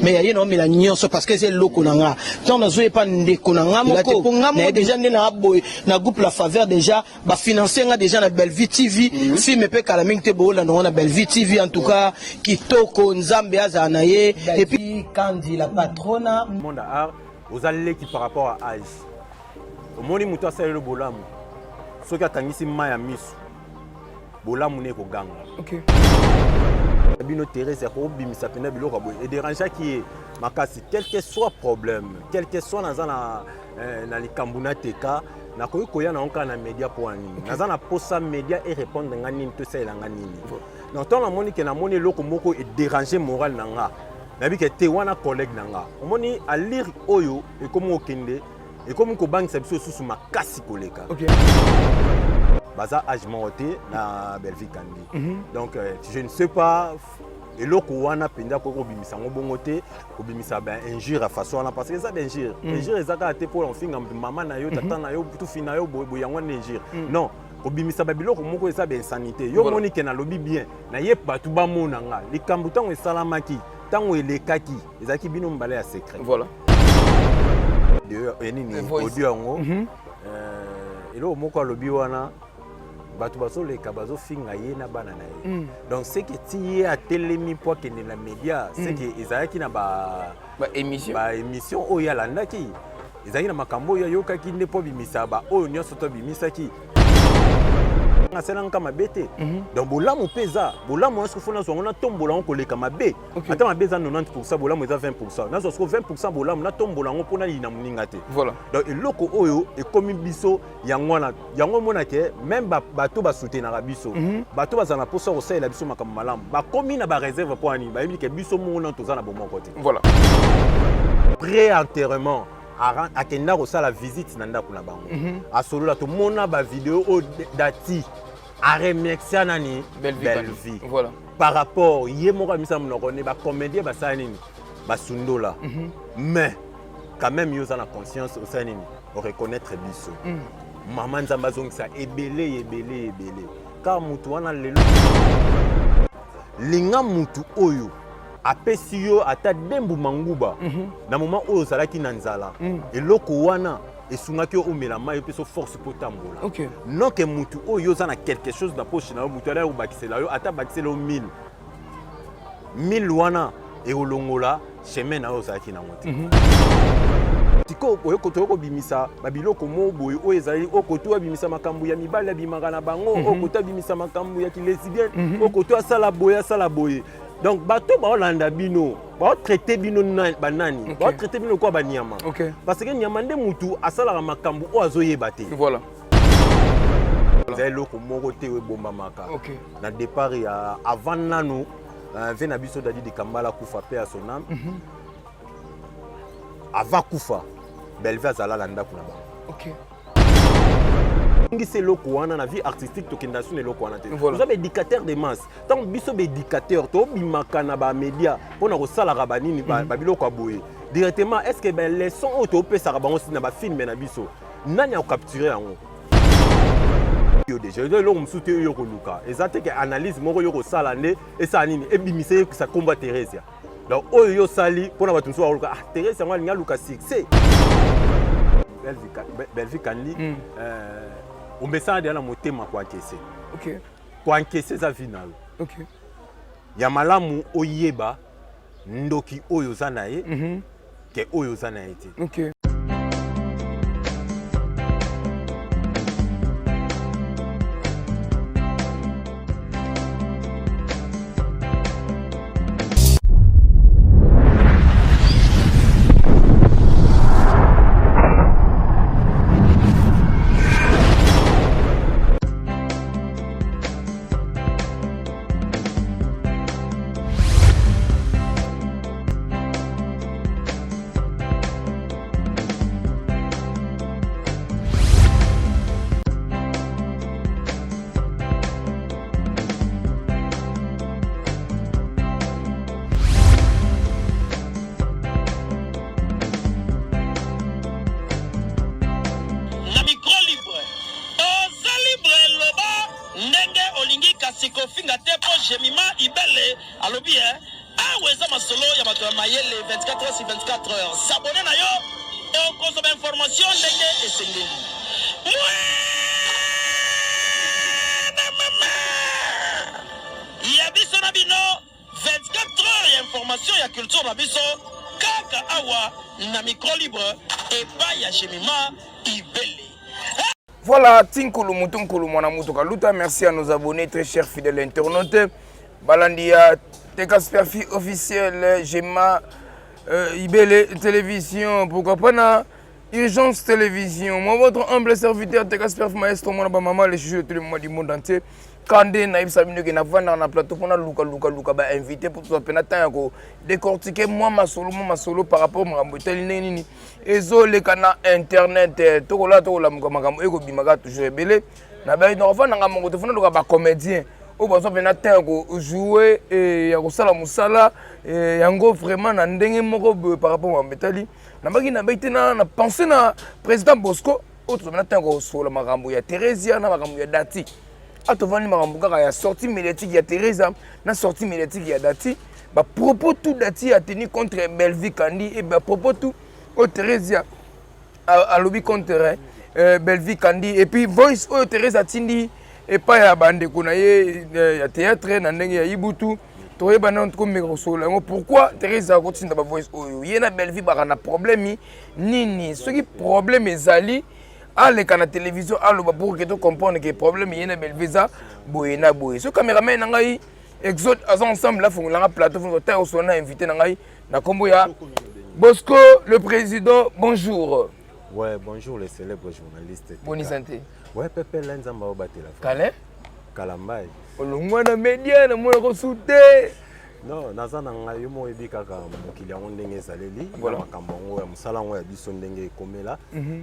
mais il y a une homme nyonso parce que c'est loko nanga tant na zoé pas ndeko nanga moko na déjà na boy na groupe la faveur déjà ba financer nga déjà na Bellevue TV film pe kala mingi te bo la na Bellevue TV en tout cas kitoko nzambe azanaye et puis Kandi la patrona monde art aux allées qui par rapport à âge au moni muto asali le bolamu soki atangisi maya misu bolamu ne ko ganga OK bino Thérèse ko bimisa pena biloko boy et dérangeant qui est makasi quel que soit problème quel que soit na likambuna teka na koyi koya na onka na média pour anini naza na posa média et répondre ngani to ça elanga nini donc ton la moni ke na moni loko moko et déranger moral nanga na bi ke te wana collègue nanga moni à lire oyo et comme okende et comme ko bank biso susu makasi koleka OK baza âge monté na Bellevue Kandi donc je ne sais pas et loko wana penda ko bimisa ngobongo te ko bimisa ba injure à façon wana parce que ça d'injure injure ezaka te pour on finga maman na yo tata na yo tout fina yo boy yango injure non ko bimisa ba biloko moko eza ba insanité yo moni ke na lobi bien na ye batu ba monanga likambu tango esalamaki tango elekaki ezaki bino mbala ya secret voilà de nini audio yango elo moko lobi wana batu bazoleka bazofinga ye na bana na ye donc c'est que ti a telemi po ke na média c'est que ezalaki na ba émission oyo alandaki ezalaki na makambo oyo yokaki nde po bimisa ba oyo nyonso to bimisaki ngaselanga mabete donc bolamu peza bolamu est-ce que fona so ngona tombola ngo koleka mabe ata mabeza 90% bolamu eza 20% nazo so 20% bolamu na tombola ngo pona ina muninga te voilà donc eloko oyo ekomi biso yango mona ke même bato ba soutenir biso bato bazana posa osela biso makambo malamu ba komi na ba réserve pour ani ba yebi ke biso mona tozana bomo côté voilà pré-enterrement akenda ko sala visite na ndako na bango asolola to mona ba vidéo o dati a remercier nani Bellevue voilà par rapport yé moko misa monoko ne ba comédien ba sala nini ba sundola mais quand même yo za na conscience au sala nini o reconnaître biso maman nzamba zongisa ebele car mutu wana lelo linga mutu oyo apesi yo ata dembu manguba na moment oyo zalaki na nzala eloko wana esungaki omela mai peso force pour tambola OK non que mutu oyo za na quelque chose na poche na yo mutu ala obakisela yo ata bakisela 1000 wana eolongola chemin na yo zalaki na mote tiko oyo koto bimisa babiloko mo boy oyo ezali okoto bimisa makambu ya mibale bimaka na bango okoto bimisa makambu ya kilesbienne okoto asala boye donc bato ba olanda bino ba traiter bino banani ba traiter bino kwa banyama parce que nyama nde mutu asala makambu o azoyeba te voilà zelo ko moko te we bomba maka na départ ya avant nano vena biso dadi de Kambala kufa pe à son âme avant kufa Bellevue azala landa kuna ba OK c'est loko wana na vie artistique to kenda sune loko wana te vous avez éducateur de masse tant biso be éducateur to bimaka na ba média pona ko sala ka banini ba biloko aboye directement est-ce que ben les sons auto pesa ka bango na ba film na biso nani a capturer yango yo déjà le msute yo ko luka ezate ke analyse moko yo ko sala nde esa nini e bimise sa combat Thérèse donc oyo yo sali pona ba tunso ko luka ah Thérèse yango alinga luka succès Bellevue Kandi on me sent dans motema kwa encaisser OK kwa encaisser za final OK ya malamu oyeba ndoki oyo zanaye ke oyo zanaye te OK ndenge olingi kasi kofinga te po jemima ibele alobi Ah ouais, ça m'a solo, il y a ma mayele 24 heures sur 24 heures. S'abonner à yo et on consomme information et c'est il y a biso na bino 24 heures et information, il y a culture na biso kaka awa na micro libre et pas ya chemima ibele. Voilà, Tinkulu Moutonkulu Manamutoka Luta, merci à nos abonnés, très chers fidèles internautes. Balandia, Tekasperfi officiel, Gemma, Ibele Télévision, pourquoi pas na Urgence Télévision. Moi, votre humble serviteur, Tekasperfi Maestro, mon maman, les chouchous de tout le monde du monde entier. Kandé, Naïf Sabine, qui n'a pas dans la plateau, pour Luka, invité pour tout ça, pour décortiquer moi ma solo par rapport à mon tel Ezo le canal internet, tout là, Magambo, Ego Bimaga, toujours belé. Na ba ino fa nanga mongo tefuna loka ba comédien. O ba so pena tango jouer et ya ko sala musala yango vraiment na ndenge moko par rapport à Mbetali. Na ba kina ba tena na penser na président Bosco, o to pena tango solo magambo ya Theresia na magambo ya Dati. Atovani magambo kaka ya sortie médiatique ya Teresa na sortie médiatique ya Dati. Ba propos tout Dati a tenu contre Belvi Kandi et ba propos tout au Theresia à lobby contre Belvi Kandi et puis voice au Teresa Tindi et pas ya bande konaye ya théâtre na ndenge ya Ibutu toye bana ko micro solo pourquoi Teresa continue ba voice au yena Belvi ba na problème nini ce qui problème ezali à la télévision à l'oba pour que tu comprennes que problème yena Belvi za boyena boy ce caméraman na ngai exode ensemble là font la plateau font ta au sona invité na ngai na kombo ya Bosco le président bonjour. Ouais, bonjour les célèbres journalistes. Bonne santé. Ouais, Pepe Lenzamba au batela. Calais? Kalambai. Olongwana média na mona ko souté. Non, nazana ngayo mo ebi kaka mokili yango ndenge ezaleli. Voilà. Makambo ngo ya musala ngo ya biso ndenge ekomela.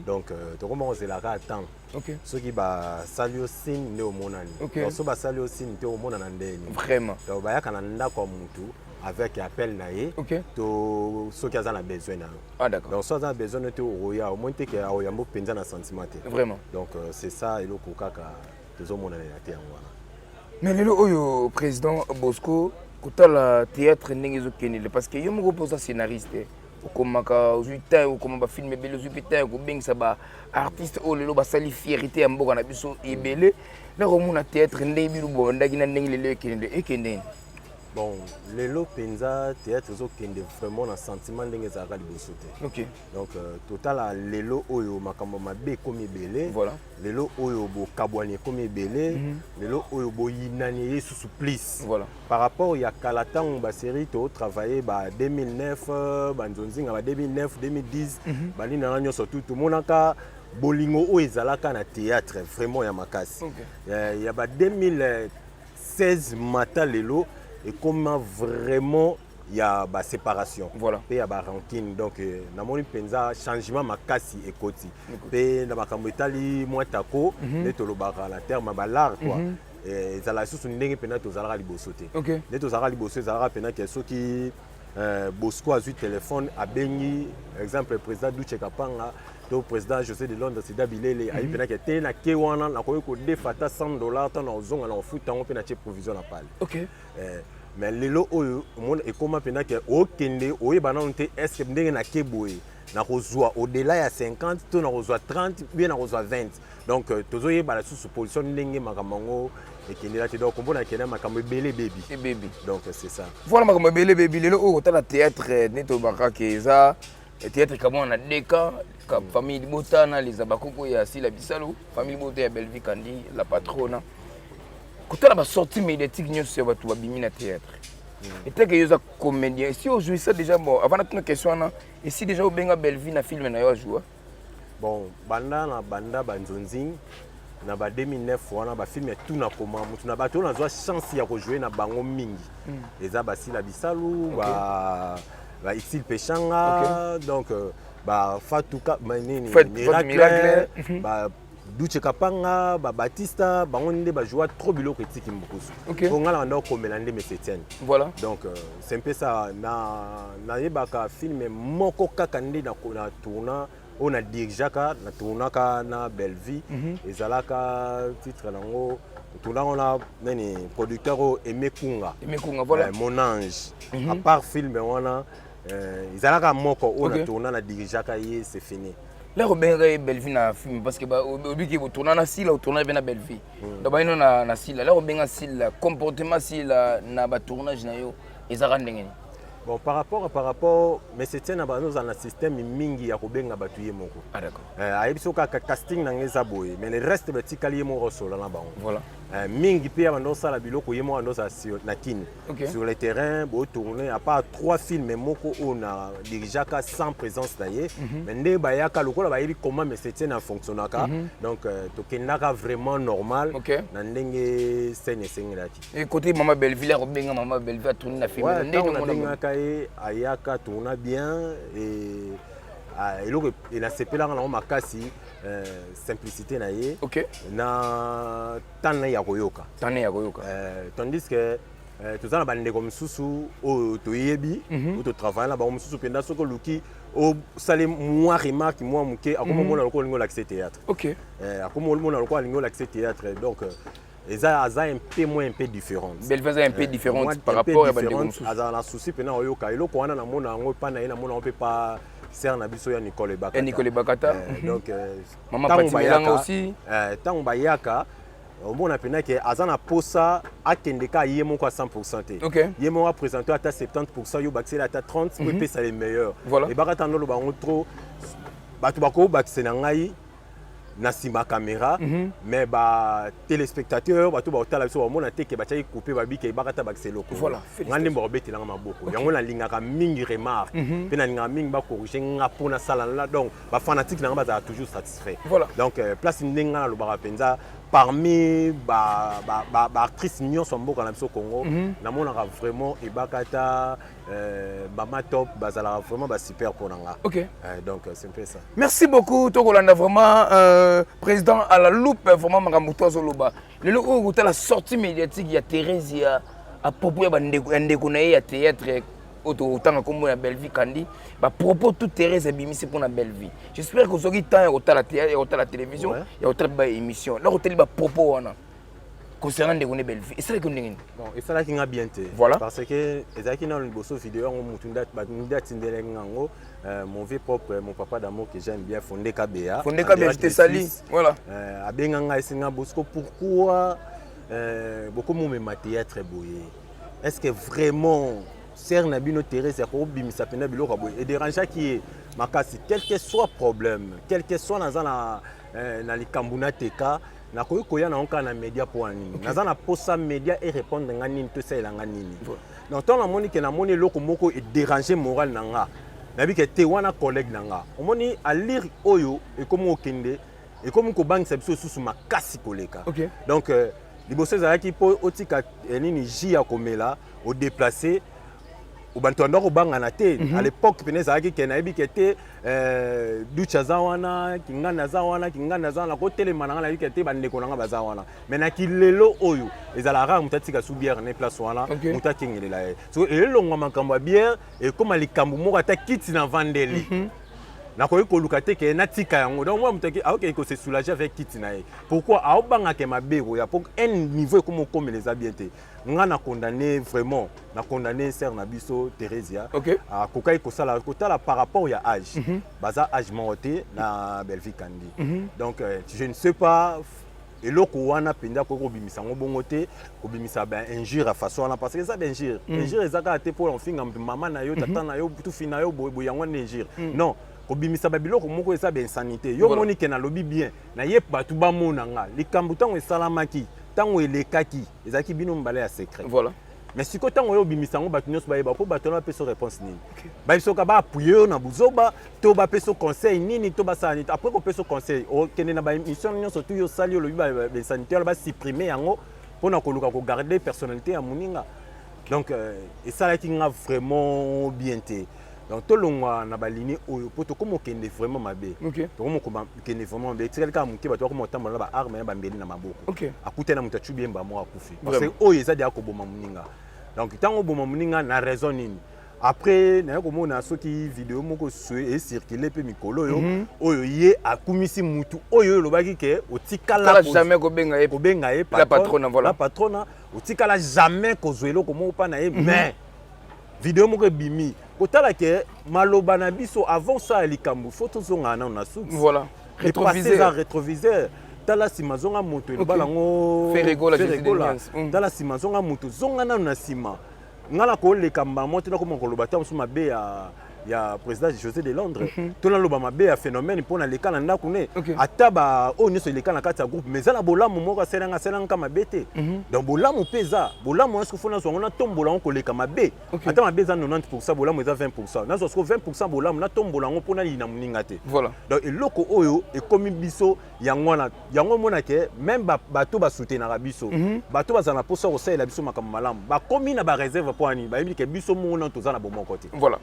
Donc tokoma ozelaka temps. OK. Soki ba salio sin nde omonani. Donc so ba salio sin te omonana ndeni. Vraiment. Donc ba yaka na ndako mutu avec appel naé. OK. To soki azana besoin na. Ah d'accord. Donc so azana besoin te oya au moins te ke oyambo penza na sentiment te. Vraiment. Donc c'est ça eloko kaka tozomonana na te yango wana. Mais lelo oyo président Bosco kotala théâtre ndenge ezokenele parce que yo moko posa scénariste okomaka ozuita okomaba film ebele ozuita okobengisa ba artiste oyo lelo basali fierté ya mboka na biso ebele na komona théâtre ndenge bilu bondaki na ndenge lelo ekendeni. Bon, lelo penza théâtre ezokende vraiment na sentiment ndenge ezalaka liboso te. OK. Donc total lelo oyo makambo mabe komi ebele. Voilà. Lelo oyo bo kabwani komi ebele. Lelo oyo bo yinani yesusu plus. Voilà. Par rapport ya kalatango ba série to travailler ba 2009 ba nzonzinga ba 2009 2010 ba nina na nyoso tout monaka bolingo oyo ezalaka na théâtre vraiment ya makasi. Okay. Ya ba 2016 mata lelo et comment vraiment il y a la séparation. Voilà. Et il y a la rancune. Donc, dans mon penza changement makasi et koti. Et dans ma kamotali moi tako, les tolobara la terre ma balar quoi. Et ça la sous une dingue penate aux alara libosoté. OK. Les aux alara libosoté, alara penate qui ceux qui Bosco a eu téléphone à Bengi, exemple le président Douche Kapanga. Le président José de Londres, c'est Dabilele, a eu pénaké na Kewana, na koyoko defata $100, tant en zone, en foot, en pénaché provision à Pal. OK. Mais les lots, et comment pénaké, au Kende, au Ebanante, est-ce que vous na Keboé, na reçoit au-delà de 50, tu na reçoit 30, bien na reçoit 20. Donc, tous les balles sous position n'engue makamango et qui n'est là, tu dois comprendre qu'il y a makambo belé baby. Donc, c'est ça. Voilà makambo belé baby, les lots, au théâtre, neto baka keza. Le théâtre comme on a deux cas, famille Botana, les Abakoko et Asila Bissalo, famille Botana, Belvi Kandi, la patronne. Quand on a sorti médiatique, nous sommes tous abîmés dans le théâtre. Et tant que vous êtes comédien, si vous jouez ça déjà, bon, avant notre question, et si déjà vous avez Belvi dans le film, vous avez joué? Bon, Banda, Banzonzing, na ba 2009 wana ba film tout na koma mutu na bato na zwa chance ya jouer na bango mingi. Eza Basila Bissalo, ba Ixil Pechanga, donc ba Fatouka Manini Miracle, ba Douche Kapanga, ba Batista, ba onde ba jouer trop biloko etiki mbukusu. Donc ngala ndo komelande mesetienne. Voilà. Donc c'est un peu ça na yebaka film moko kaka ndi na tourna on a dirigé na tournaka na Belvi ezalaka titre nango Tout là on a nani producteur Aimé Kunga. Aimé Kunga voilà. Mon ange. À part film on a ils allaient moko on a tourné na dirigeaka yé c'est fini. Là on ben Belleville na film parce que ba obi ki tourner na sila tourner ben na Belleville. Donc ba ino na sila là on ben sila comportement sila na ba tournage na yo ezaka ndenge. Bon, par rapport, mais c'était dans un système mingi à Kobenga Batuye Moko. Ah d'accord. Aïbisoka casting dans les aboyés, mais le reste de Tikali Moko solo là-bas. Voilà. Mingi puis avant ça la biloko yemo ando ça sur Nakin. Sur le terrain, beau tourner à part 3 films Moko on a dirigeaka sans présence d'ailleurs. Mais ne bayaka lokola bayebi comment mais c'était na fonctionnaka. Donc tokenaka vraiment normal. Na ndenge scène lati. Et côté Maman Belleville, Robenga Maman Belleville a tourné la film. Ayaka tourna bien et il a sepé là on makasi simplicité na ye na tana ya koyoka tandis que tout ça na bande comme susu o to yebi o to travailler là ba mususu penda soko luki o sale moi remarque moi muke akoma mona lokolo ngo l'accès théâtre akoma mona lokolo ngo l'accès théâtre donc et ça a un peu moins un peu différent. Belleville est un peu différente par rapport à Bandeko Moussou. Ça a souci pendant oyoka ilo ko wana na mona ngo pa na ina mona on peut pas ser na biso ya Nicole Bakata. Nicole Bakata. Donc Maman Patimilanga aussi. Tant bayaka au mona pena que azana posa akendeka yemo kwa 100%. Yemo a présenté à 70% yo baxela à 30 pour payer ça les meilleurs. Et Bakata no lo ba trop batu bako baxena ngai na sima caméra mais ba téléspectateur ba to ba otala biso ba mona te ke ba tshai couper ba bike bakata ba seloko voilà ngande mbo betela nga maboko yango na lingaka mingi remarque pe na linga mingi ba corriger nga pona sala là donc ba fanatique na ba za toujours satisfait donc place ndenga na lo ba penza parmi actrices nyonso mboka na biso Congo namonaka vraiment ebakata bama top bazala vraiment super pour nga. Donc c'est un peu ça. Merci beaucoup Tokolanda vraiment président à la loupe vraiment Makambuto Zoloba. Le logo où la sortie médiatique il y a Thérèse à propos de ya théâtre autant comme la Belleville Kandi bah propos toute Thérèse Bimisi pour la Belleville. J'espère que vous aurez temps autant la théâtre autant la télévision et autant la émission. Là hôtel ba propos wana concernant des Belleville. Et c'est là que bon et ça là qui a bien été parce que ezaki na liboso vidéo on mutunda batunda tindele ngango mon vieux propre mon papa d'amour que j'aime bien Fondé Kabea je te salue voilà abenganga esinga bosco pourquoi beaucoup mon théâtre boyé est-ce que vraiment ser na bino Thérèse ko bimisa pena biloko boye et dérangeant qui est makasi quel que soit problème quel que soit na likambuna teka na koyo koya na onka na média pour anini naza na posa média et répondre nga nini to sala nga nini donc ton la moni que na moni loko moko et déranger moral nanga na bi ke te wana collègue nanga o moni à lire oyo et comme okende et comme ko bang sebso susu makasi koleka donc liboso zaki po otika nini jia komela au déplacer au bantondo ko banga na te à l'époque peneza aki ke na yebi ke te ducha zawana kingana zawana ko telemana na yebi ke te bande ko nanga bazawana mais na kilelo oyo ezala rare mutatika su bière na place wana mutaki ngelela ye so elongo makambo bière et comme likambo moko ata kiti na vandeli na koyi ko lukate ke na tika yango donc moi mutaki ok ko se soulager avec kiti na ye pourquoi a obanga ke mabego ya pour un niveau comme les habiletés nga na condamné vraiment na condamné ser na biso Thérèse a kokai ko sala kotala par rapport ya âge baza âge monté na Belleville Kandi donc je ne sais pas eloko wana penda ko bimisa ngo bongo te ko bimisa ba injure à façon wana parce que ça injure injure ezaka te pour enfinga maman na yo tata na yo tout fina yo boy yango injure non ko bimisa ba biloko moko eza ba insanité yo moni ke na lobi bien na ye batu ba monanga likambu tango esalamaki tango elekaki ezaki bino mbala ya secret voilà mais si ko tango yo bimisa ngo batu nyos ba yeba po batu na peso réponse nini ba biso ka ba appuyer na buzoba to ba peso conseil nini to ba sanité après ko peso conseil o kene na ba mission nyos to yo sali lo ba sanitaire ba supprimer yango pona ko luka ko garder personnalité ya muninga donc et ça là qui nga vraiment bien té donc tout le monde na balini oyo poto comme okende vraiment mabe to comme okende vraiment mabe tika ka muke bato ko motamba na ba arme ba mbeli na maboko akute na mutachu biemba mo akufi parce que oyo eza dia ko boma muninga donc tango boma muninga na raison nini après naye komona soki vidéo moko et circuler pe mikolo yo oyo ye akumisi mutu oyo lobaki ke otikala jamais kobenga ye la patronne voilà la patronne otikala jamais kozwelo komo pa na ye mais vidéo moko bimi kotala ke maloba na biso avant ça likambo photo zonga na souk voilà rétroviseur tala sima zonga moto le balango Ferregola tala sima zonga moto zonga na sima ngala ko le kamba moto na ko mokoloba ta musuma be ya président José de Londres to na loba mabe ya phénomène pona le kana ndako ne ataba o nyoso le kana kati ya groupe mais za na bolamu moko selanga kama bete donc bolamu peza bolamu est-ce que fona so na tombola ko le kama be ata mabe za 90% bolamu za 20% na so 20% bolamu na tombola ngo pona lina muninga te voilà donc eloko oyo e komi biso yango mona ke même bato ba soutenir biso bato ba za na posa ko sala biso makam malamu ba komi na ba réserve pour ani ba yebi ke biso mona to za na bon côté voilà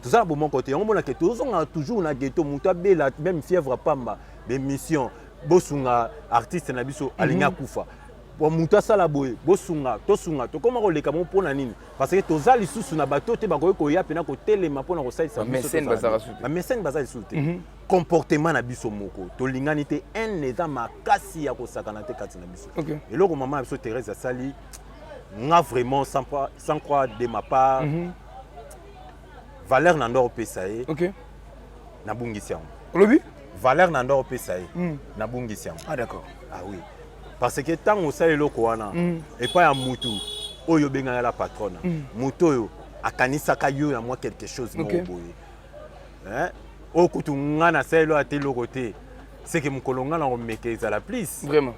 tout ça pour mon côté on mona que toujours na ghetto muta bela même fièvre pamba des missions bosunga artiste na biso alinya kufa pour muta sala boye bosunga to comment ko leka mo pona nini parce que toza lisusu na bato te ba ko ya pena ko telema pona ko salisa mécène bazara souté ba mécène bazara souté comportement na biso moko to lingani te en eza makasi ya ko sakana te kati na biso et loko maman biso Thérèse Sali nga vraiment sans croire de ma part Valère Nandor Pesaye. OK. Nabungisiam. Lobby Valère Nandor Pesaye. Nabungisiam. Ah d'accord. Ah oui. Parce que tant on sait le koana et pas un mutu oyo benga la patronne. Mutu yo akanisa kayo ya moi quelque chose no boye. Hein? O kutunga na selo ate lokote. C'est que mukolonga na omeke za la plus. Vraiment.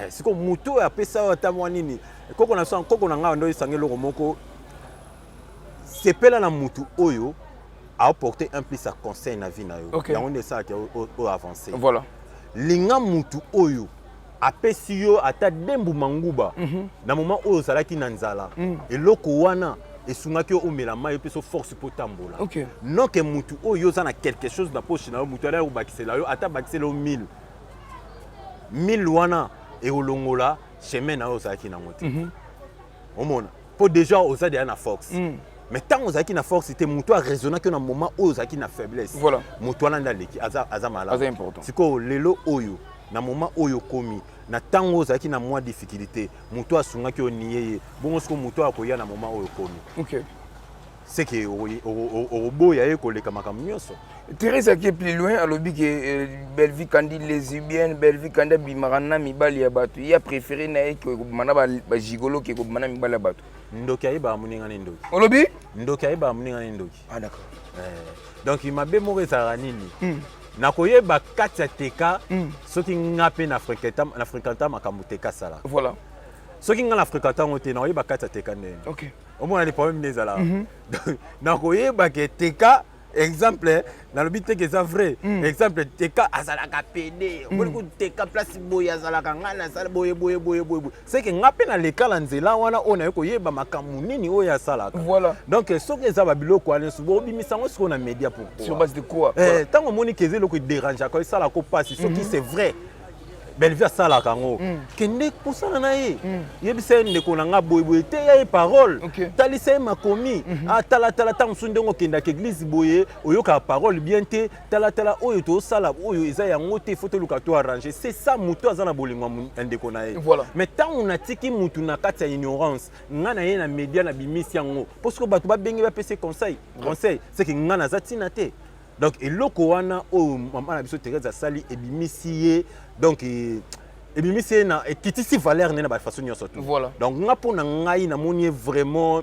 C'est comme mutu ya pesa ata mwanini. Koko na son koko na nga ndo isangelo komoko. C'est pas là mutu oyo a apporté un plus à conseil na vie na yo. Okay. On est ça qui a avancé. Voilà. Linga mutu oyo a pesi yo ata dembu manguba na moment oyo zalaki na nzala. Eloko wana esungaki o mela mai peso force pour tambola. Okay. Non que mutu oyo za na quelque chose na poche na yo mutu ala bakisela yo ata bakisela 1000. 1000 wana e olongola chemin na yo zalaki na ngote. Omona. Pour déjà oza de na force. Mais tant que vous na force, c'était mon toit raisonnable que dans un moment où vous na faiblesse. Voilà. Mon toit là aza malade. C'est important. C'est que lelo oyo, dans un moment où vous komi, na tant que vous na moins difficulté, mon toit sunga que nié, bon ce que mon toit koya dans un moment où vous komi. OK. C'est que au beau ya eko le kamakam nyoso. Thérèse qui est plus loin à l'objet que belle vie candid lesbienne, belle vie candid bimarana mibali ya batu. Il a préféré na que mana ba gigolo que mana mibali ya batu. Ndoki ayiba muninga ni ndoki. Olobi? Ndoki ayiba muninga ni ndoki. Ah d'accord. Donc il m'a bémoré ça nini. Nakoyeba kati ya teka soki nga pe na fréquenta makambo teka sala. Voilà. Soki nga na fréquenta ngote na oyeba kati ya teka ndeni. OK. Au moins les problèmes des ala. Nakoyeba ke teka exemple na lobi te que ça vrai. Exemple teka azalaka pede. Ko teka place boya azalaka ngana sala boye. C'est que nga pe na lekala nzela wana ona yeko yeba makambo nini oya salaka. Voilà. Donc soki eza babiloko wana subo bimisango siko na média pour quoi. Sur base de quoi? Tant moni que ezelo dérange ko sala ko passe soki c'est vrai. Belvia sala kango kende kusana na ye yebisa ndeko na nga boye te ya parole talisa makomi tala tant sundongo kenda ke église boye oyoka parole bien te tala oyo to sala oyo eza yango te faut te luka to arranger c'est ça muto azana bolingwa ndeko na ye mais tant on a tiki mutu na kati ya ignorance nga na ye na média na bimisi yango parce que bato ba bengi ba pese conseil c'est que nga na zatina te. Donc eloko wana o maman na biso Thérèse Sali ebimisi donc ebimisi na kitisi valeur na ba façon nyonso tout. Voilà. Donc nga pona ngai na moni vraiment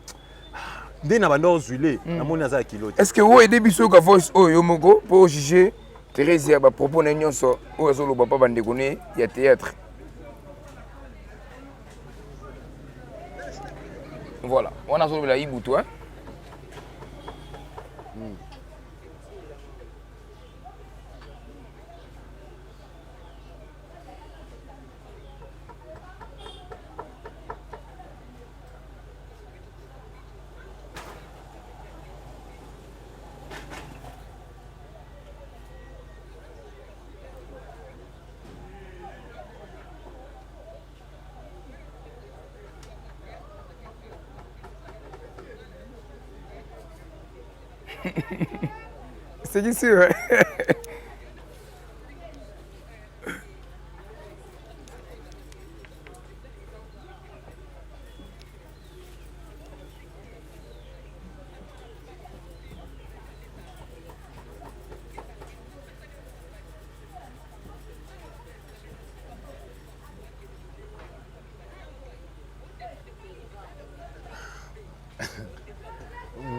dès na bando zuile na moni aza kilote. Est-ce que vous aidez biso ka voice oyo moko pour juger Thérèse ya ba propos na nyonso o azolo ba bande kone ya théâtre? Voilà. On a solo la ibutu hein. C'est sûr.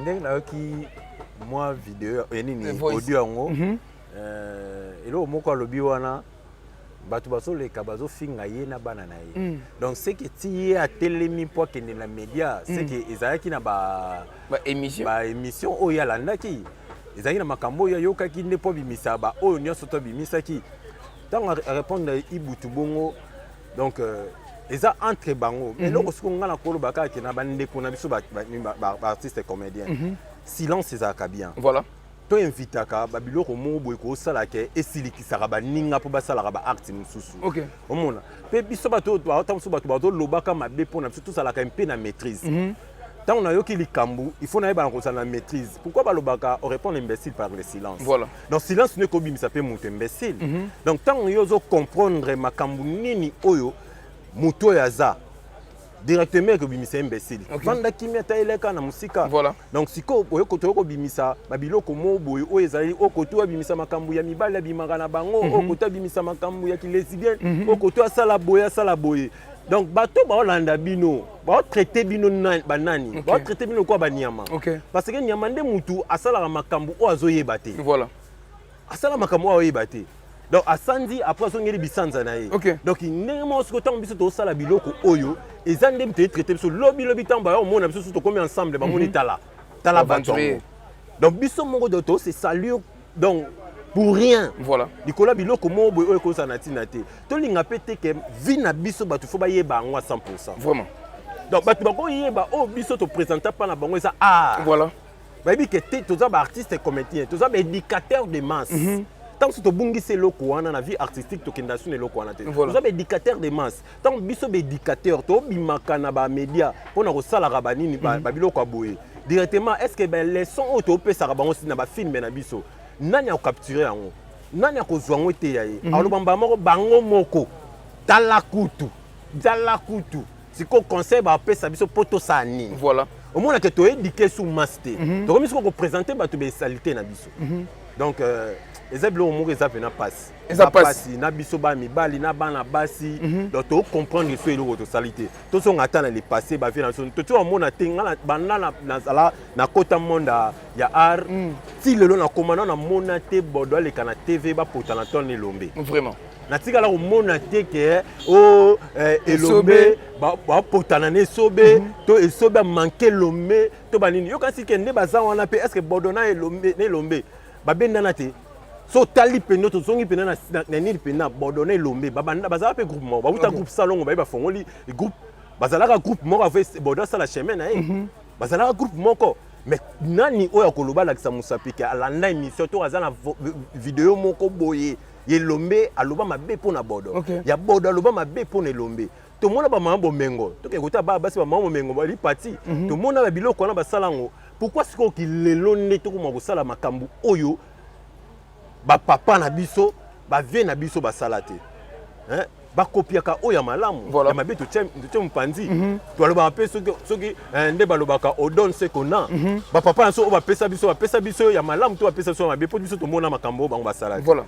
ndenge nayoki mwa video nini audio yango eloko moko alobi wana bato bazoleka bazofinga ye na bana na ye donc seke ti ye atelemi mpo akende na média seke ezalaki na baémission oyo alandaki ezalaki na makambo oyo ayokaki nde mpo abimisa baoyo nyonso to abimisaki ntango arépondre ibutu bongo donc eza entre bango eloko siko nga na koloba kaka na bandeko na biso baartiste comédien silence ezalaka bien voilà to invitaka babiloko moko boye kosalaka esilikisaka baninga mpo basalaka baarte mosusu omona mpe biso bato baotamoso bato bazolobaka mabe mpona biso tosalaka mpe na maîtrise ntango nayoki likambo il faut nayebana kozala na maîtrise pourquoi balobaka on répond imbécile par le silence voilà donc silence ne kobimisa mpe moto imbécile donc ntango yo ozocomprendre makambo nini oyo moto oyo aza directement ekobimisa imbécile vanda kimi ata eleka na mosika donc sikoyo oyo kobimisa babiloko mo boye oyo ezali oyo koto abimisa makambo ya mibali abimaka na bango oyo koto abimisa makambo ya kilesibienne oyo koto asala boye donc bato baolanda bino baotraite bino banani baotraite bino kwa banyama parce que nyama nde mutu asalaka makambo oyo azoyeba te asala makambo oyo azoyeba te donc asandi après azongeli bisanza na ye donc ndenge moko siko ntango biso tosala biloko oyo eza nde mito etraite biso lobi ntango baomona biso soki tokomi ensemble bamoni tala bato donc biso moko tose salue donc pour rien likolo ya biloko moko boye oyo ekozala na ntina te tolinga mpe te ke vi na biso bato fo bayeba yango a 100%. Donc bato bakoyeba oyo biso toprésenta mpa na bango eza art bayebi ke te toza baartiste comédien toza baéducateur de masse tant que tobungisa eloko wana na vie artistique tokenda suna eloko wana te toza baéducateur de masse tant biso baéducateur tobimaka na bamédia mpona kosalaka banini babiloko ya boye directement est ce que baleson oyo topesaka bango na bafilme na biso nani akocapture yango nani akozwa yango te ya ye alobamba moko bango moko tala kutu siko conseil bapesa biso mpo tosala nini omonake toédike su masse te tokomi siko koprésente bato baesalité na biso donc eza biloko moko eza pena pasi na biso bamibali na bana basi donc tocomprendre so eloko tosali te tozonga ata na le passé bavie na biso toti omona te nga banda nazala na kota monde ya art ti lelo nakoma namona te bodo aleka na tv bapota na tone elombe vraiment natikala komona te ke elombe bapotana na esobe to esobe amanke elombe to banini yokanisi ke nde baza wana mpe estce bodo na elombe babendana te so tali peno tozongi pena na nini pena bodone lombe babanda bazala pe groupe moko babuta groupe salongo baye bafongoli groupe bazalaka groupe moko avec bodo sala chemin na ye bazalaka groupe moko mais nani oyo akoloba lakisa musapike alanda émission to azana vidéo moko boye ye lombe aloba mabe pona bodo ya bodo aloba mabe pona lombe tomona ba mambo mengo to ke kota ba basi ba mambo mengo bali parti tomona ba biloko na basalango pourquoi siko ki lelo ne to ko sala makambu oyo ba papa na biso ba vie na biso basala te bakopiaka oyo ya malamu ya mabe totie mopanzi toloba mpe soki nde balobaka odon se kona bapapa na so oyo bapesa biso ya malamu to bapesa biso ya mabe mpo biso tomona makambo oyo bango basala te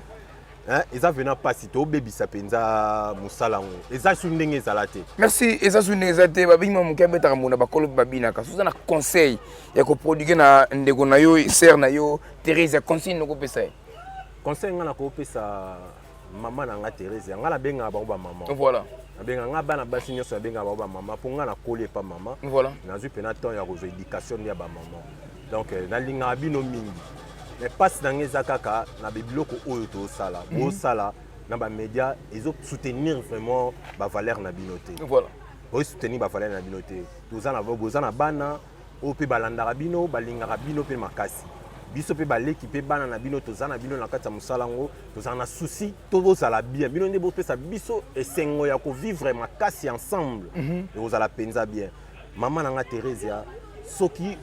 eza vena mpasi tobebisa mpenza mosala yango eza su ndenge ezala te merci eza su ndenge eza te babingi moke abetaka mbunda bakolo babinaka soza na conseil ya koproduire na ndeko na yo ser na yo Thérèse conseil nokopesa ye conseil nga nakopesa mama na nga Thérèse nga nabengaka bango bamama voilà nabengaka nga bana basi nyonso nabengaka bango bamama mpo nga nakoli epa mama voilà nazwi mpena temps ya kozwa éducation nde ya bamama donc nalingaka bino mingi mais pasi na nga eza kaka na babiloko oyo tosala bosala na bamédia ezosoutenir vraiment bavaleur na bino te voilà osoutenir bavaleur na bino te boza na bana oyo mpe balandaka bino balingaka bino mpe makasi biso mpe baleki mpe bana na bino toza na bino na kati ya mosala yango tozala na souci to bozala bien bino nde bopesa biso esengo ya kovivre makasi ensemble ekozala mpenza bien mama na nga Thérèse soki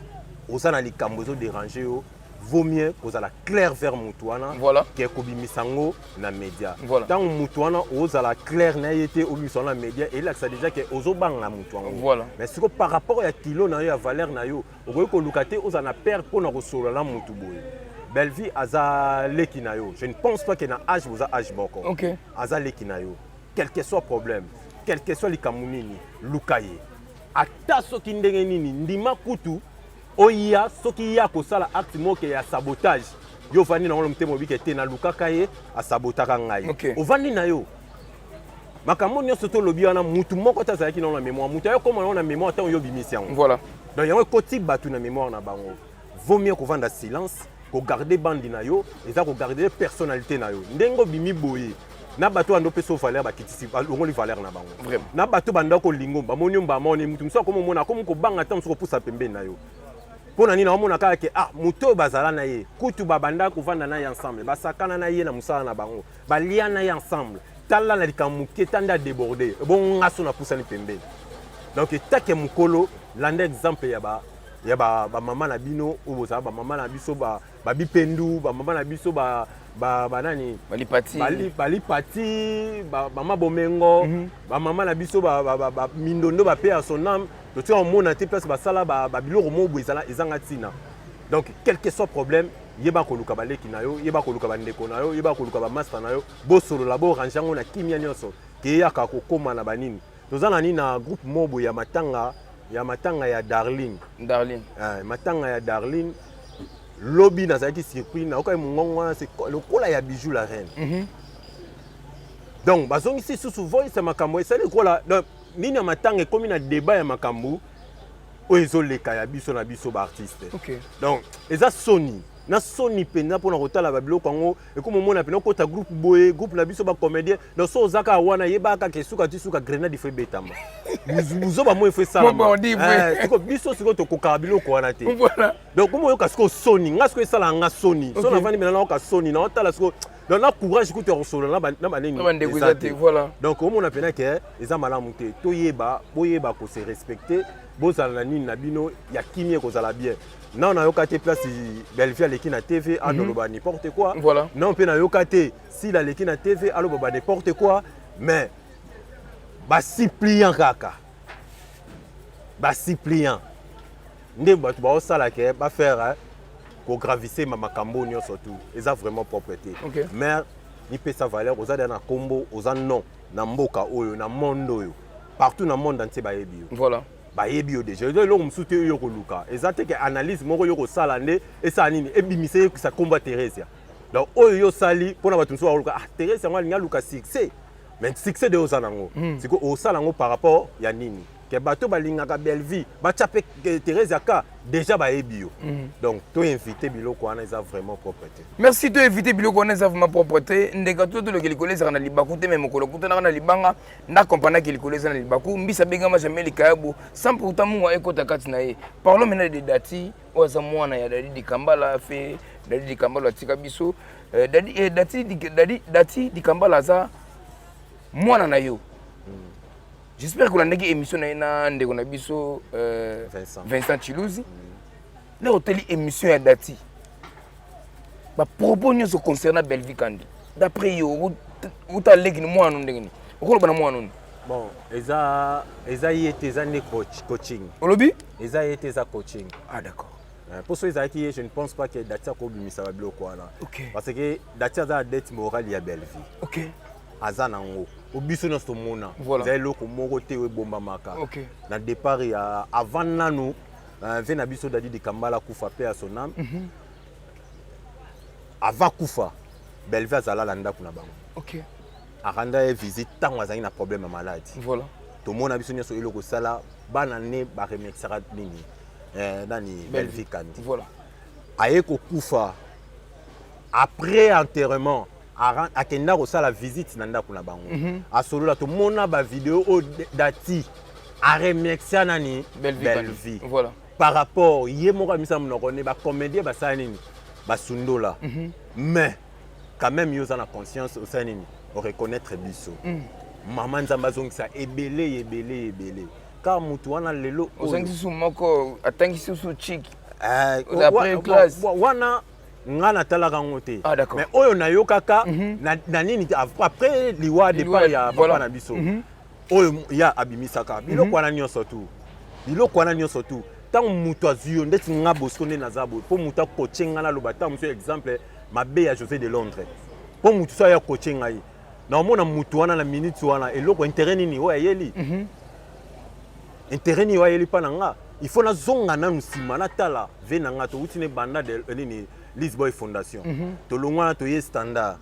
oza na likambo ezodérange yo vaut mieux kozala clair vers mutu wana voilà ke kobimisa ngo na média voilà ntango mutu wana ozala clair na ye te obimisa ngo na média elakisa déjà ke ozobanga mutu yango voilà mais siko par rapport ya kilo na yo ya valeur na yo okoki koluka te ozala na perte mpona kosolola mutu boye Belleville aza leki na yo je ne pense pas que na âge boza âge boko ok aza leki na yo quel que soit problème quel que soit likambo nini luka ye ata soki ndenge nini ndima kutu oya soki ya kosala acte moko ya sabotage yo vandi na ngolo mtemo bike te na lukaka ye asabotaka ngai okay. ovandi na yo makambo nyonso tolobi wana mutu moko te azalaki na mémoire mutu ayo koma na mémoire ntango yo bimisi yango voilà donc yango ekoti bato na mémoire na bango vaut mieux kovanda silence kogarde bandi na yo eza kogarde personnalité na yo ndenge obimi boye na bato ando peso valeur bakitisi balongoli valeur na bango vraiment na bato banda kolingo bamoni mbamoni mutu muso akomomona komo kobanga ta muso kopusa pembeni na yo pona nini omona kaka ke muto bazala na ye kutu babanda kovanda na ye ensemble basakana na ye na musala na bango balia na ye ensemble tala na likamuke tanda déborder bon ngaso na pusani pembeni donc take mukolo landa exemple ya ba mama na bino oboza ba mama na biso ba bipendu ba mama na biso ba nani balipati ba mama bomengo ba mama na biso ba mindondo ba pe à son âme le tu en mona te place ba sala ba biloko mo boizala ezanga tina donc quel que soit problème yeba koluka baleki na yo yeba koluka bandeko na yo yeba koluka ba master na yo bo solo la bo ranjango na kimia nyonso ke yaka kokoma na banini tozana ni na groupe mobo ya matanga ya Darling matanga ya Darling lobby nazalaki surpris na okai mongongo c'est le kola ya bijou la reine donc bazongisi susu voice makambo esali kola donc nini ya matanga ekomi na débat ya makambo oyo ezoleka ya biso na biso ba artiste okay. donc eza soni na soni pena pona kotala babiloko yango ekomomona pena okota groupe boye groupe na biso bacomédien donc so ozaka wana yebaka ke suka ti suka grenade ifo ebetama buzoba mo ifo esalama siko biso siko tokokaka biloko wana te donc komo oyoka siko soni nga siko esala nga soni so navandi mena naoka soni na otala siko donc na courage kutu ya kosolola na banini donc omona pena ke eza malamu te boyeba kose respecter bozala na nini na bino ya kimie kozala bien non na yoka te place Belleville leki na TV aloba n'importe quoi voilà non pe na yoka te si la leki na TV aloba n'importe quoi mais suppliant kaka suppliant nde bato ba osala ke ba faire ko gravisser makambo nyonso tout eza vraiment propreté okay. mais ni pesa valeur ozada na kombo oza non na mboka oyo na monde oyo partout na monde entier ba yebi voilà bayebi yo déjà eloko mosusu te yo koluka eza te ke analyse moko yo kosala nde esala nini ebimise yokisa komba Thérèse donc oyo yo sali mpona bato mosusu bakoluka Thérèse yango alingi aluka succès mais succès de osala yango siko osala yango par rapport ya nini ke bato balingaka Belleville batya mpe Thérèse aka déjà bayebi yo donc toinvite biloko wana eza vraiment propreté merci toinvite biloko wana eza vraiment propreté ndeka totoloki likolo ezaka na libaku te me mokolo kutanaka na libanga ndakompanaki likolo eza na libaku mbisa bengama jamais likayabu sans pourtant mungu ekota kati na ye parlons maintenant de Dati oyo aza mwana ya Dadi Dikambala fe Dadi Dikambala atika biso Dati Dikambala aza mwana na yo j'espère que l'année émission na ndeko na biso Vincent Chiluzi là hôtel émission ya Dati ba propos nyonso concernant Belleville Kandi d'après yo uta leki ni mwana ndengeni okoloba na mwana bon eza yete eza ne coaching olobi eza yete eza coaching d'accord pour ceux qui je ne pense pas que Dati a kobimisa ba biloko wana parce que Dati a la dette morale ya Belleville OK aza nango obiso nyonso mona voilà eloko moko te ebombamaka na départ ya avant nanu ve na biso Dadi Dikambala kufa pe à son âme avant kufa Belleville azala la ndako na bango aranda e visite tango azangi na problème ya maladie voilà tomona biso nyonso eloko sala bana ne ba remixera nini nani Belleville Kandi voilà aye ko kufa après enterrement akenda kosala visite na ndako na bango asolola tomona ba vidéo o Dati aremexia nani Belleville voilà par rapport ye moko amisa monoko ne ba comédien basala nini basundola mais quand même yo za na conscience osala nini o reconnaître biso mama nzamba zongisa ebele car mutu wana lelo ozangisi moko atangisi su chiki d'après classe nga natalaka yango te. Ah, d'accord. Mais oyo nayokaka na nini après liwa départ ya papa na biso oyo ya abimisaka biloko wana nyonso tu biloko wana nyonso tu tant mutu azwi yo ndeti nga Bosco nde naza boye mpo mutu akoche nga naloba ta mosu exemple mabe ya José de Londres mpo mutu so aya koche ngai naomona mutu wana na minute wana eloko intérêt nini oyo ayeli intérêt nini oyo ayeli mpa na nga il faut nazonga nanu nsima natala ve na nga touti ne banda de nini Lisboy Fondation tolongwa na toye standard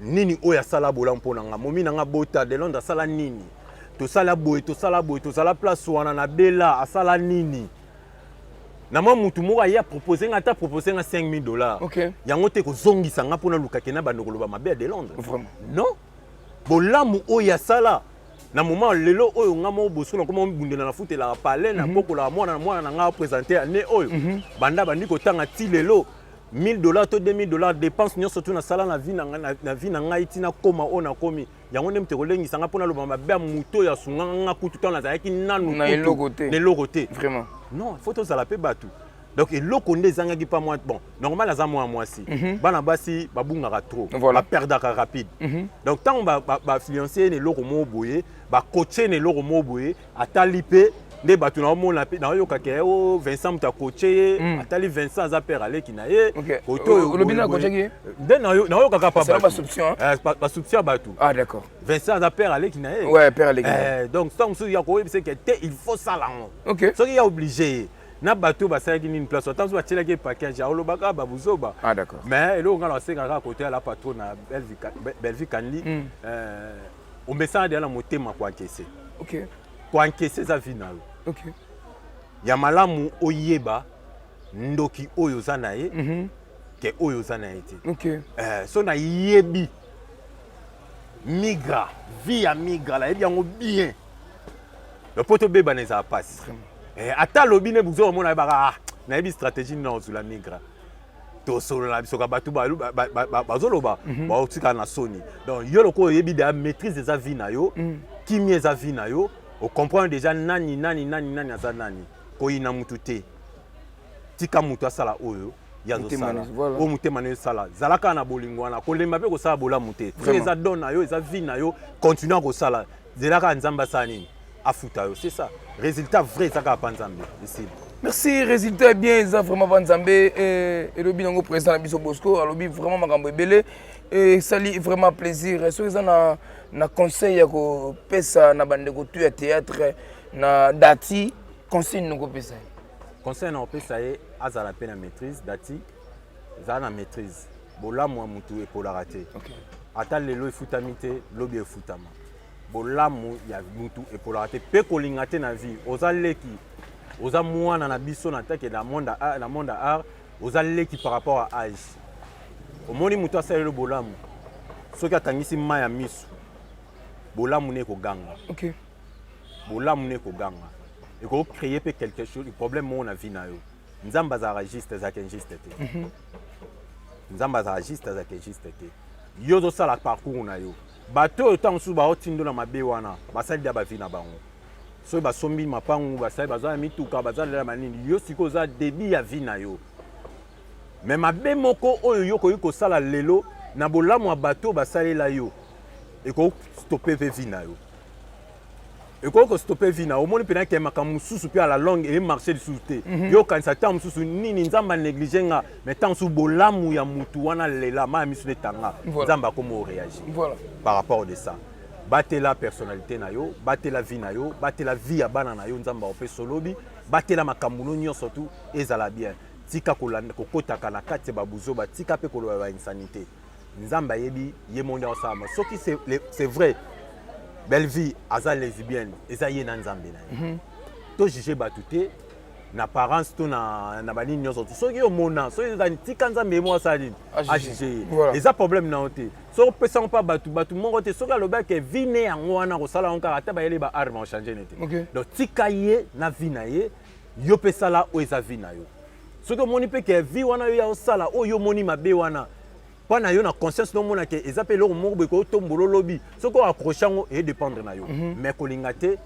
nini oyo asala bola mpo na nga momi na nga bota de Londres asala nini tosala boye tozala place wana na bela asala nini na mwa mutu moko aya proposer nga ta proposer nga $5,000 okay. yango te kozongisa nga mpona lukake na bando koloba mabe de Londres vraiment non bolamu oyo asala na moment lelo oyo nga mo Bosco na koma mbundela na futela palais na bokola mwana na nga présenter année oyo banda bandi kotanga ti lelo $1,000 to $2,000 dépense nyonso tu na sala na vie na ngai tina koma o na komi yango nde mteko lengisa nga pona loba mabe muto ya sunga nga kutu tana zaki nanu na eloko te vraiment non faut to zala pe batu donc eloko nde zangaki pa moi bon normal aza moi si bana basi babungaka trop ba perdaka rapide donc tant ba fiancé ne loko mo boye ba coacher ne loko mo boye atali pe nde batu na omona pe na yoka ke o Vincent muta coacher atali Vincent aza père aleki na ye koto lobina coacher ki nde na yoka ka papa ba soupçon ba soupçon batu ah d'accord Vincent aza père aleki na ye ouais père aleki donc tant musu ya ko c'est que il faut ça là OK so ki ya obligé na bateau basalaki nini place autant soit tielaki package olobaka babuzoba ah d'accord mais eloko ngala basengaka côté à la patron na Belvi Kanli omesana de la motema kwa encaisser OK kwa encaisser za vie na yo OK ya malamu oyeba ndoki oyo za na ye ke oyo za na ye te OK so na yebi migra vie ya migra la yebi yango bien le poto beba na za passe ata lobi ne buzo mona ba na yebi stratégie na zula migra to solo na biso ka batu bazoloba ba otika na soni donc yo loko yebi da maîtrise des avis na yo kimi eza vie na yo o comprendre déjà nani aza nani ko ina mutu te tika mutu asala oyo ya zo sala o mutema ne sala zalaka na bolingo wana ko lemba pe ko sala bola muté eza don na yo eza vie na yo continue ko sala zelaka nzamba sani afuta yo c'est ça résultat vrai ça ka panzambe ici merci résultat bien ça vraiment panzambe et le binango président na biso Bosco alobi vraiment makambo ebele et sali vraiment plaisir so eza na conseil ya ko pesa na bandeko tu ya théâtre na dati conseil noko pesa conseil na pesa ye azala pe na maîtrise dati za na maîtrise bolamu mutu epolaka te ata lelo efutami te lobi efutama bolamu ya mutu epolaka te pe kolinga te na vie oza leki oza mwana na biso na take na monde art oza leki par rapport à âge omoni mutu asalelo bolamu soki atangisi mai ya miso bolamu ne koganga OK bolamu ne koganga eko créer pe quelque chose le problème mo na vie na yo nzamba za registre za juste te nzamba za registre za juste te yo zo sala parcours na yo bato tant su ba otindo na mabe wana basali da ba vie na bango so ba sombi mapangu basali bazana mituka bazali la manini yo siko za débit ya vie na yo mais mabe moko oyo yo ko sala lelo na bolamu ya bato basali la yo eko stopper vie na yo eko stopper vie na yo moni pena ke makamu susu pe à la longue et marché de souté yo kanisa tam susu nini nzamba négliger nga mais tant su bolamu ya mutu wana lela ma misu de tanga nzamba comment réagir voilà par rapport de ça battre la personnalité na yo battre la vie na yo battre la vie ya bana na yo nzamba opé solobi battre la makambu nyo surtout ezala bien tika kolanda kokotaka na kati babuzo batika pe koloba ba insanité nzamba yebi ye monde osama soki c'est vrai belle vie aza lesbienne eza ye na nzambe na to juger batuté na parents to na banini nyoso soki yo mona soki eza tika nzambe mo asali a juger eza problème na ote so pesa pas batu moko te soki aloba ke vie ne yango wana ko sala encore ata ba yele ba arme changer nete donc tika ye na vie na ye yo pesa la o eza vie na yo soki moni pe ke vie wana yo ya osala o yo moni mabe wana pana yo na conscience no mona ke ezapé lo mo ko tombolo lobi soko accrochango et dépendre na yo mais ko lingate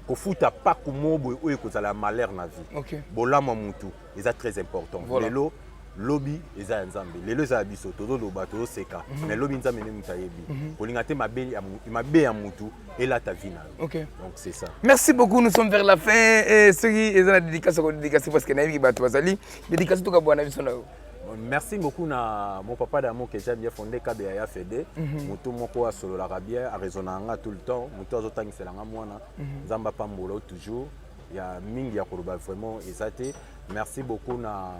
ko futa pa ko mobo o ko zala malheur na vie bolama mutu eza très important lelo lobby eza ya nzambe lelo eza ya biso tozoloba tozoseka mais lobby nzambe nde mutu ayebi kolinga te mabe ya mutu elata vi na yo. Donc c'est ça. Merci beaucoup, nous sommes vers la fin. Ceux qui ont la dédicace parce que naïvi bato bazali dédicace to ka bwana biso na yo. Merci beaucoup na mon papa d'amour que j'aime bien fondé KBA FD. Mutu moko a solo la rabia a raisonnanga tout le temps. Mutu azotangisela nga mwana. Nzamba pambolo toujours. Il y a mingi ya koloba vraiment ezate. Merci beaucoup na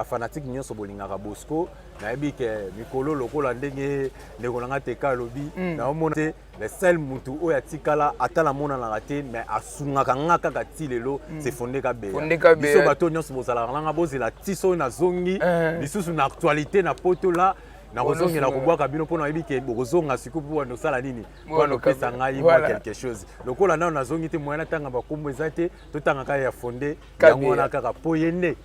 fanatique nyonso bolingaka Bosco nayebi ke mikolo lokola ndenge nekolanga teka lobi na omona te le seul mutu oyo atikala atala mona na raté mais asungaka ngaka kati lelo c'est fondé KBA biso bato nyonso bozala langa bozela tiso na zongi lisusu na actualité na poto la na kozongi na kobwaka bino pona yebi ke bokozonga siku po ndo sala nini wana pesa ngai moi quelque chose lokola na zongi te moyana tanga bakombo ezate to tanga ka ya fondé yango na kaka poyende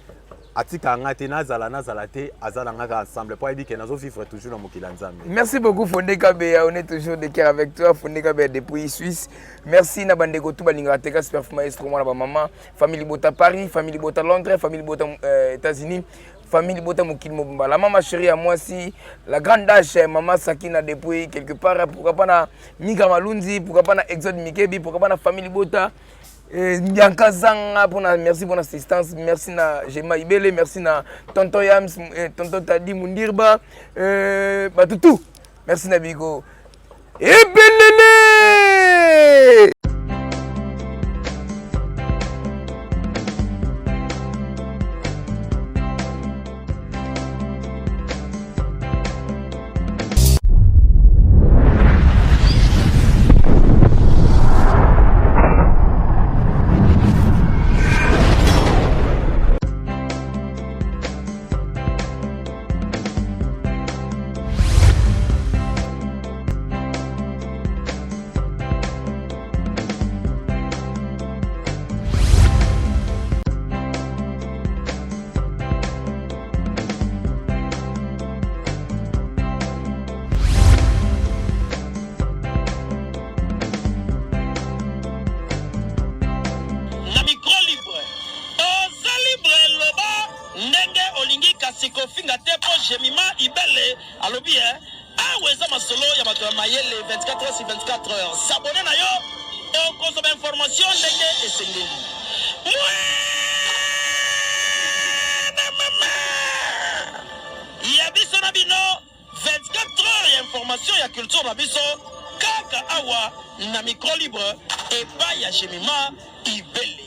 atika ngate nazala te azala ngaka ensemble pour dire que nazo vivre toujours dans mokila nzambe. Merci beaucoup Fondé KBA, on est toujours de cœur avec toi Fondé KBA depuis Suisse. Merci na bandeko tout balinga teka super maestro moi ba maman, famille Bota Paris, famille Bota Londres, famille Bota États-Unis, famille Bota Mokil Mobimba. La maman chérie à moi aussi, la grande dame maman Sakina depuis quelque part pourquoi pas na Mika Malunzi, pourquoi pas na Exode Mikebi, pourquoi pas na famille Bota Nyanka Zanga merci pour l'assistance, merci na Jema Ibele, merci na Tonton Yams, Tonton Tadi Mundirba, Batutu, merci na Bigo. Ebelele! Sikofinga tepo Jemima Ibele alobi aweza masolo ya bato ya mayele 24 heures sur 24 heures s'abonner na yo et konso ba information ndenge esengeli ya biso na bino 24 heures ya information ya culture na biso kaka awa na micro libre et pas ya Jemima Ibele.